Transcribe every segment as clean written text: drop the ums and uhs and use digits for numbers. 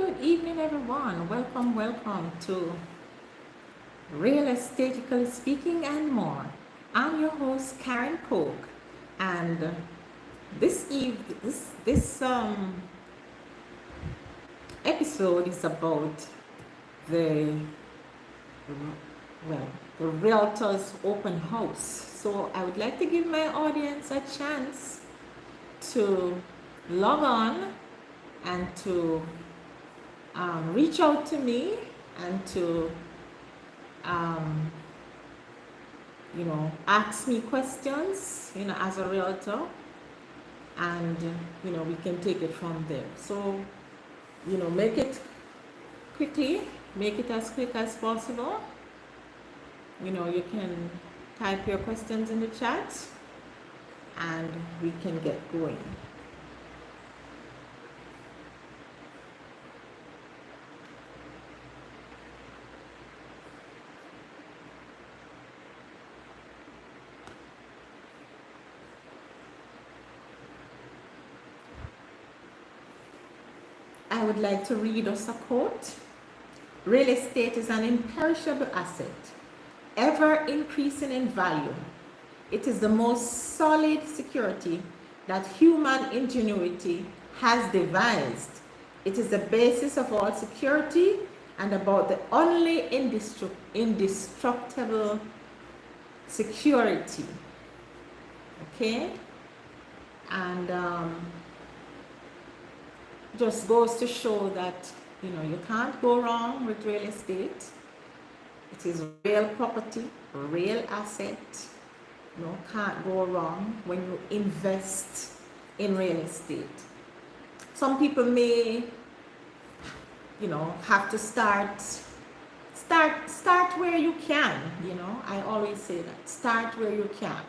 Good evening, everyone. Welcome to Real Estatically Speaking and More. I'm your host, Karen Polk, and this episode is about the well the Realtor's open house. So I would like to give my audience a chance to log on and to reach out to me and to um, ask me questions, as a realtor, and we can take it from there. So, make it quickly, make it as quick as possible. You can type your questions in the chat, and we can get going. I would like to read us a quote. Real estate is an imperishable asset, ever increasing in value. It is the most solid security that human ingenuity has devised. It is the basis of all security and about the only indestructible security. Okay? And just goes to show that you can't go wrong with real estate. It is real property, real asset. Can't go wrong when you invest in real estate. Some people may have to start where you can. I always say that, start where you can.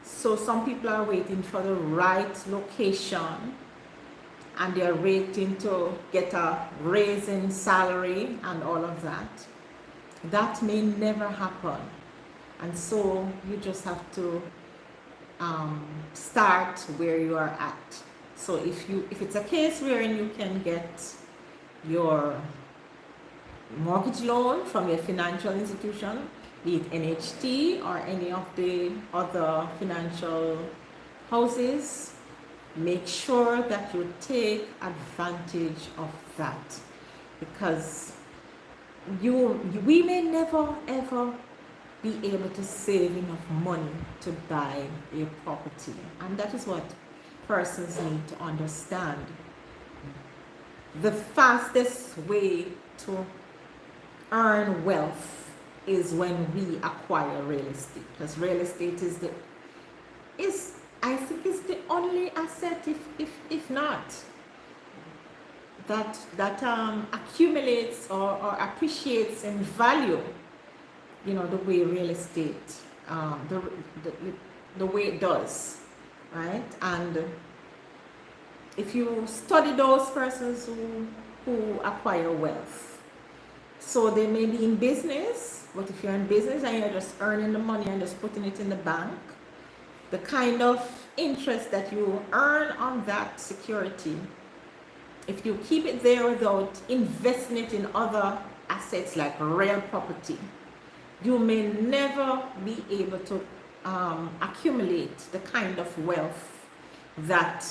So some people are waiting for the right location, and they're waiting to get a raise in salary and all of that. That may never happen. And so you just have to start where you are at. So if it's a case wherein you can get your mortgage loan from your financial institution, be it NHT or any of the other financial houses, make sure that you take advantage of that, because we may never ever be able to save enough money to buy a property, and that is what persons need to understand. The fastest way to earn wealth is when we acquire real estate, because real estate I think is the only asset, if not, that accumulates or appreciates in value, the way real estate, the way it does, right? And if you study those persons who acquire wealth, so they may be in business, but if you're in business and you're just earning the money and just putting it in the bank, the kind of interest that you earn on that security, if you keep it there without investing it in other assets like real property, you may never be able to accumulate the kind of wealth that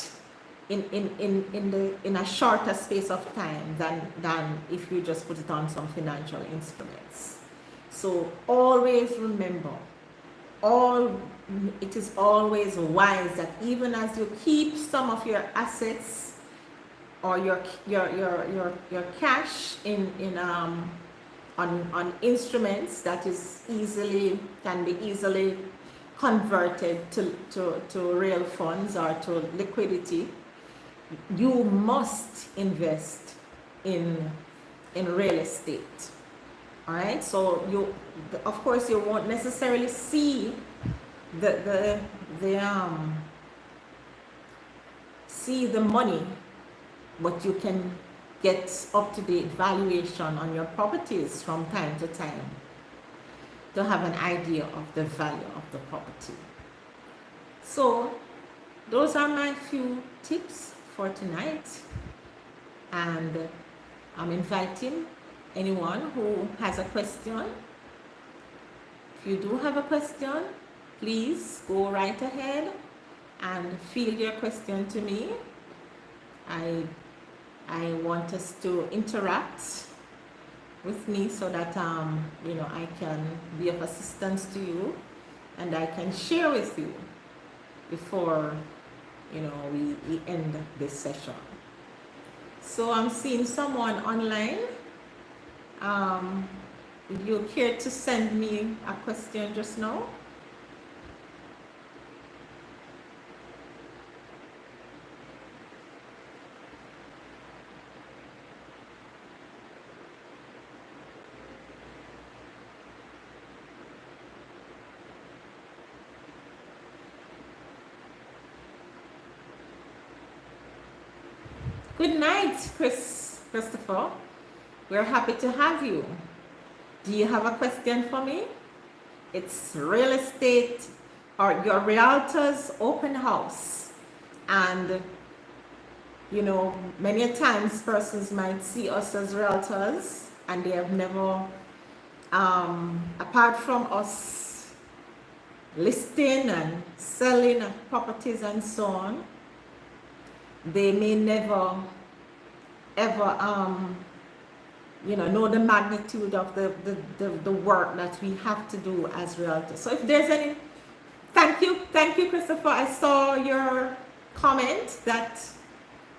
in a shorter space of time than if you just put it on some financial instruments. So always remember, it is always wise that even as you keep some of your assets or your cash on instruments that can be easily converted to real funds or to liquidity, you must invest in real estate. All right, so of course you won't necessarily see the money, but you can get up-to-date valuation on your properties from time to time to have an idea of the value of the property. So those are my few tips for tonight, and I'm inviting anyone who has a question. If you do have a question, please go right ahead and field your question to me. I want us to interact with me so that I can be of assistance to you and I can share with you before we end this session. So I'm seeing someone online. Would you care to send me a question just now? Good night, Christopher. We're happy to have you. Do you have a question for me? It's real estate or your realtor's open house. And many times persons might see us as realtors and they have never, apart from us listing and selling properties and so on, they may never ever know the magnitude of the work that we have to do as realtors. So if there's any, thank you Christopher. I saw your comment that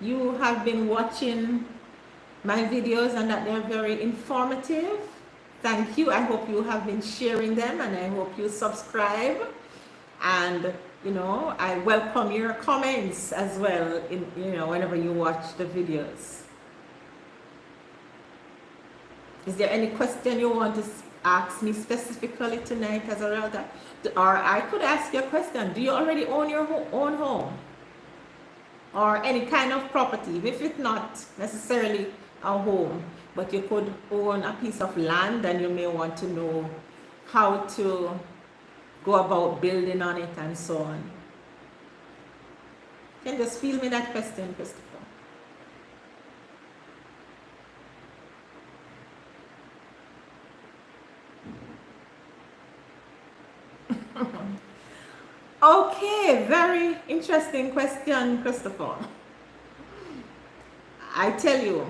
you have been watching my videos and that they're very informative. Thank you. I hope you have been sharing them and I hope you subscribe, and I welcome your comments as well in whenever you watch the videos. Is there any question you want to ask me specifically tonight as a realtor? Or I could ask you a question. Do you already own your own home? Or any kind of property? If it's not necessarily a home, but you could own a piece of land and you may want to know how to go about building on it and so on. You can just field me that question, Christopher. Okay, very interesting question, Christopher. I tell you,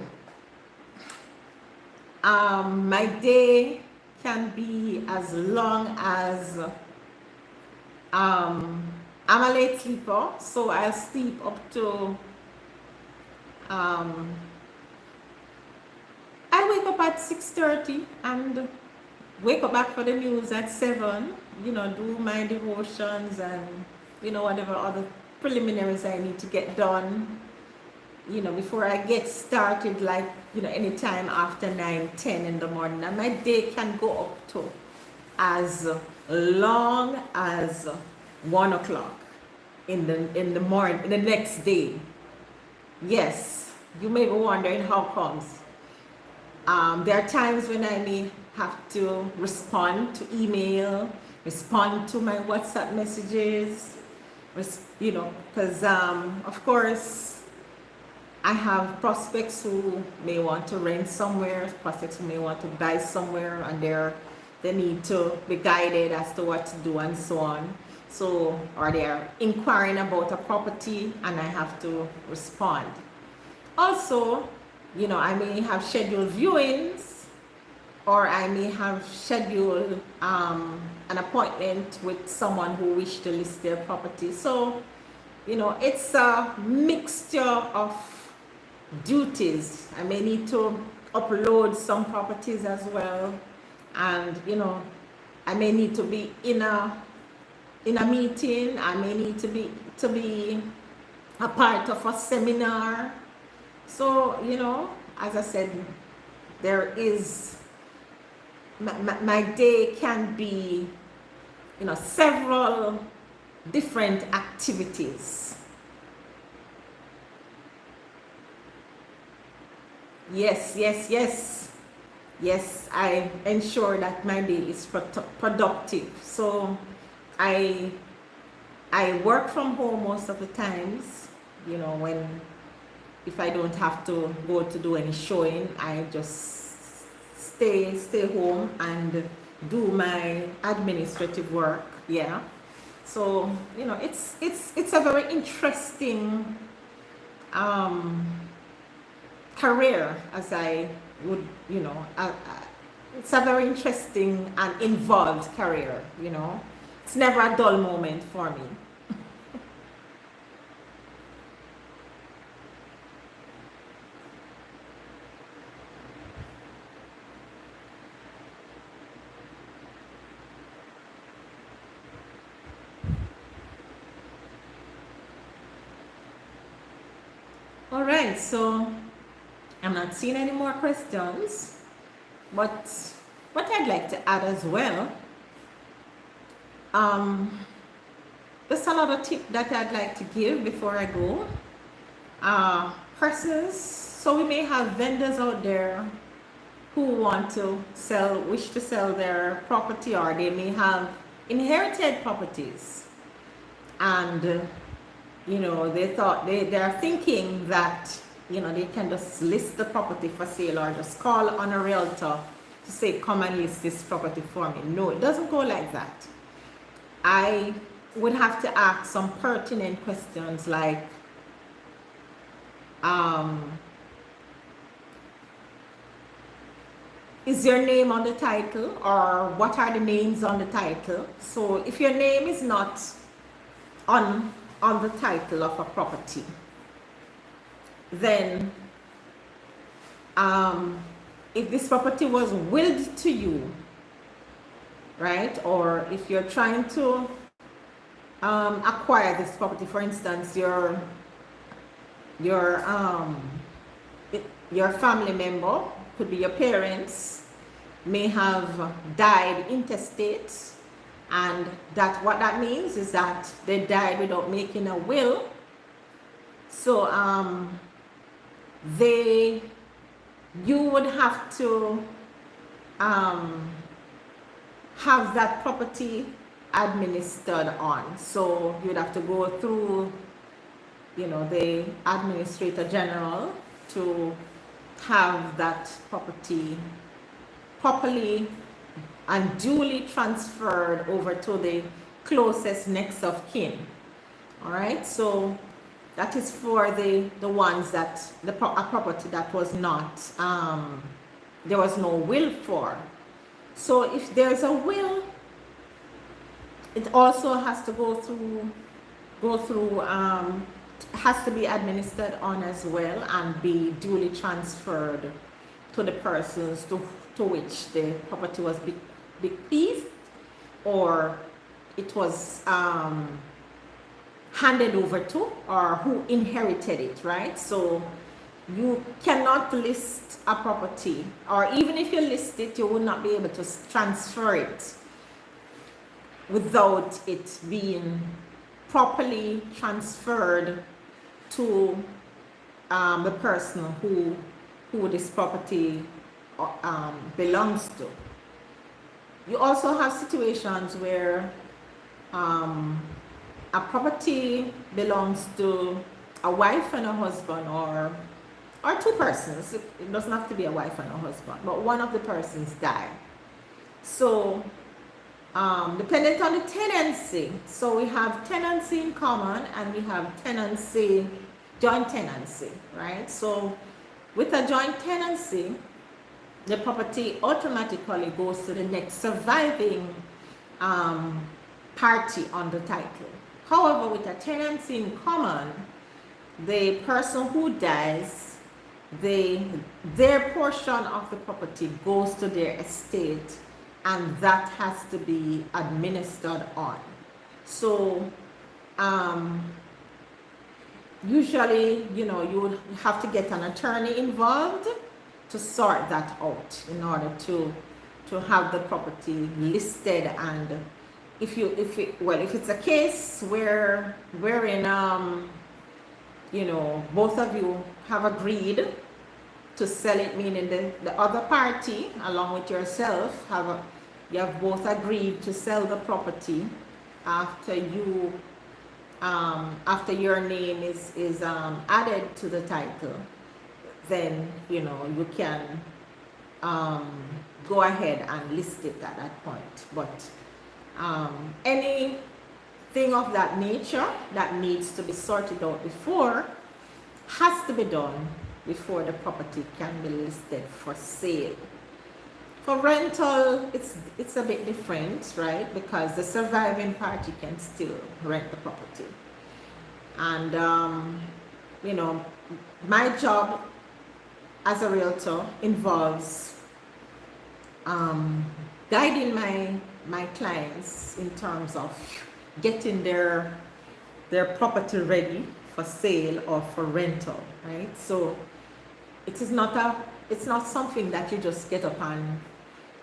my day can be as long as I'm a late sleeper, so I'll sleep up to I wake up at 6:30 and wake up back for the news at 7, do my devotions and whatever other preliminaries I need to get done before I get started, like anytime after 9-10 in the morning. And my day can go up to as long as 1 o'clock in the morning, the next day. Yes, you may be wondering how comes. There are times when I may have to respond to email, respond to my WhatsApp messages, because of course I have prospects who may want to rent somewhere, prospects who may want to buy somewhere, and they need to be guided as to what to do and so on. So, or they're inquiring about a property and I have to respond. Also, I may have scheduled viewings, or I may have scheduled an appointment with someone who wishes to list their property. So, it's a mixture of duties. I may need to upload some properties as well, and I may need to be in a meeting. I may need to be a part of a seminar. So as I said, there is my day can be several different activities. Yes, I ensure that my day is productive. So I work from home most of the times, when if I don't have to go to do any showing, I just stay home and do my administrative work. Yeah. So, you know, it's a very interesting career, as I would, you know, it's a very interesting and involved career, you know. It's never a dull moment for me. All right, so I'm not seeing any more questions, but what I'd like to add as well, just another tip that I'd like to give before I go. Persons, so we may have vendors out there who want to wish to sell their property, or they may have inherited properties, and you know, they're thinking that, you know, they can just list the property for sale or just call on a realtor to say, come and list this property for me. No, it doesn't go like that. I would have to ask some pertinent questions like, is your name on the title, or what are the names on the title? So if your name is not on the title of a property, then if this property was willed to you, right, or if you're trying to acquire this property, for instance, your family member, could be your parents, may have died intestate, and what that means is that they died without making a will. So you would have to have that property administered on. So you'd have to go through, you know, the administrator general to have that property properly and duly transferred over to the closest next of kin. All right, so that is for the ones that a property that was not there was no will for. So if there's a will, it also has to go through has to be administered on as well and be duly transferred to the persons to which the property was bequeathed, or it was handed over to, or who inherited it, right? So you cannot list a property, or even if you list it, you will not be able to transfer it without it being properly transferred to the person who this property belongs to. You also have situations where a property belongs to a wife and a husband, or two persons. It doesn't have to be a wife and a husband, but one of the persons died. So dependent on the tenancy, so we have tenancy in common and we have joint tenancy, right? So with a joint tenancy, the property automatically goes to the next surviving party on the title. However, with a tenancy in common, the person who dies, their portion of the property goes to their estate, and that has to be administered on. So usually, you know, you would have to get an attorney involved to sort that out in order to have the property listed. And if it's a case wherein you know, both of you have agreed to sell it, meaning the other party along with yourself you have both agreed to sell the property after you after your name is added to the title, then you know you can um, go ahead and list it at that point. But anything of that nature that needs to be sorted out before has to be done before the property can be listed for sale. For rental, it's a bit different, right? Because the surviving party can still rent the property. And you know, my job as a realtor involves guiding my clients in terms of getting their property ready for sale or for rental, right? So it's not something that you just get up and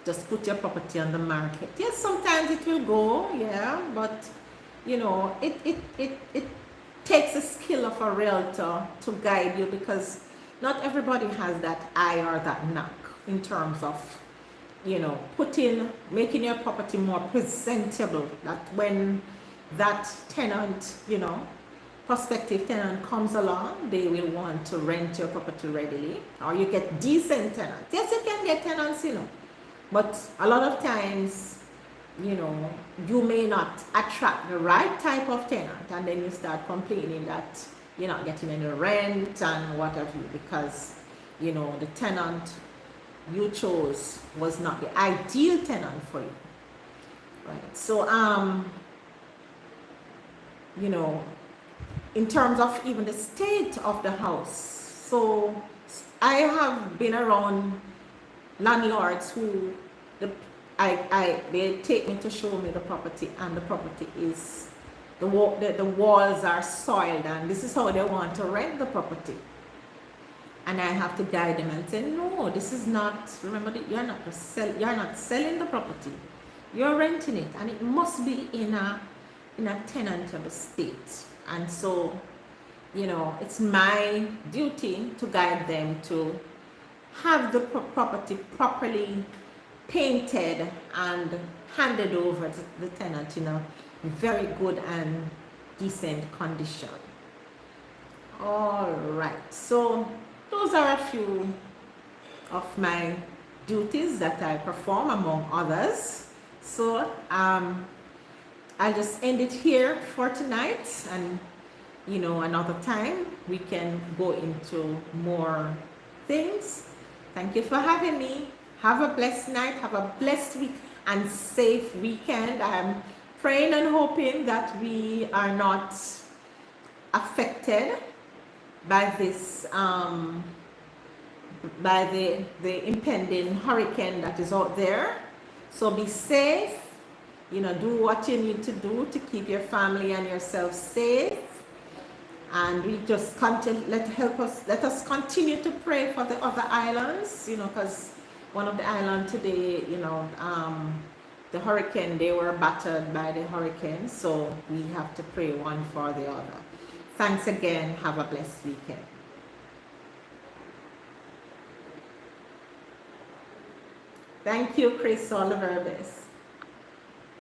just put your property on the market. Yes, sometimes it will go, yeah, but you know, it takes a skill of a realtor to guide you, because not everybody has that eye or that knack in terms of, you know, making your property more presentable, that when that tenant, you know, prospective tenant comes along, they will want to rent your property readily, or you get decent tenants. Yes, you can get tenants, you know, but a lot of times, you know, you may not attract the right type of tenant, and then you start complaining that you're not getting any rent and what have you, because, you know, the tenant you chose was not the ideal tenant for you, right? So you know, in terms of even the state of the house, so I have been around landlords who they take me to show me the property, and the property is the walls are soiled, and this is how they want to rent the property. And I have to guide them and say, no, this is not, remember that you're not selling the property, you're renting it, and it must be in a tenantable state. And so, you know, it's my duty to guide them to have the property properly painted and handed over to the tenant in a very good and decent condition. All right, so those are a few of my duties that I perform, among others. So I'll just end it here for tonight, and you know, another time we can go into more things. Thank you for having me. Have a blessed night, have a blessed week and safe weekend. I'm praying and hoping that we are not affected by this by the impending hurricane that is out there. So be safe, you know, do what you need to do to keep your family and yourself safe. And we just let us continue to pray for the other islands, you know, because one of the islands today, you know, the hurricane, they were battered by the hurricane, so we have to pray one for the other. Thanks again. Have a blessed weekend. Thank you, Chris. All the very best.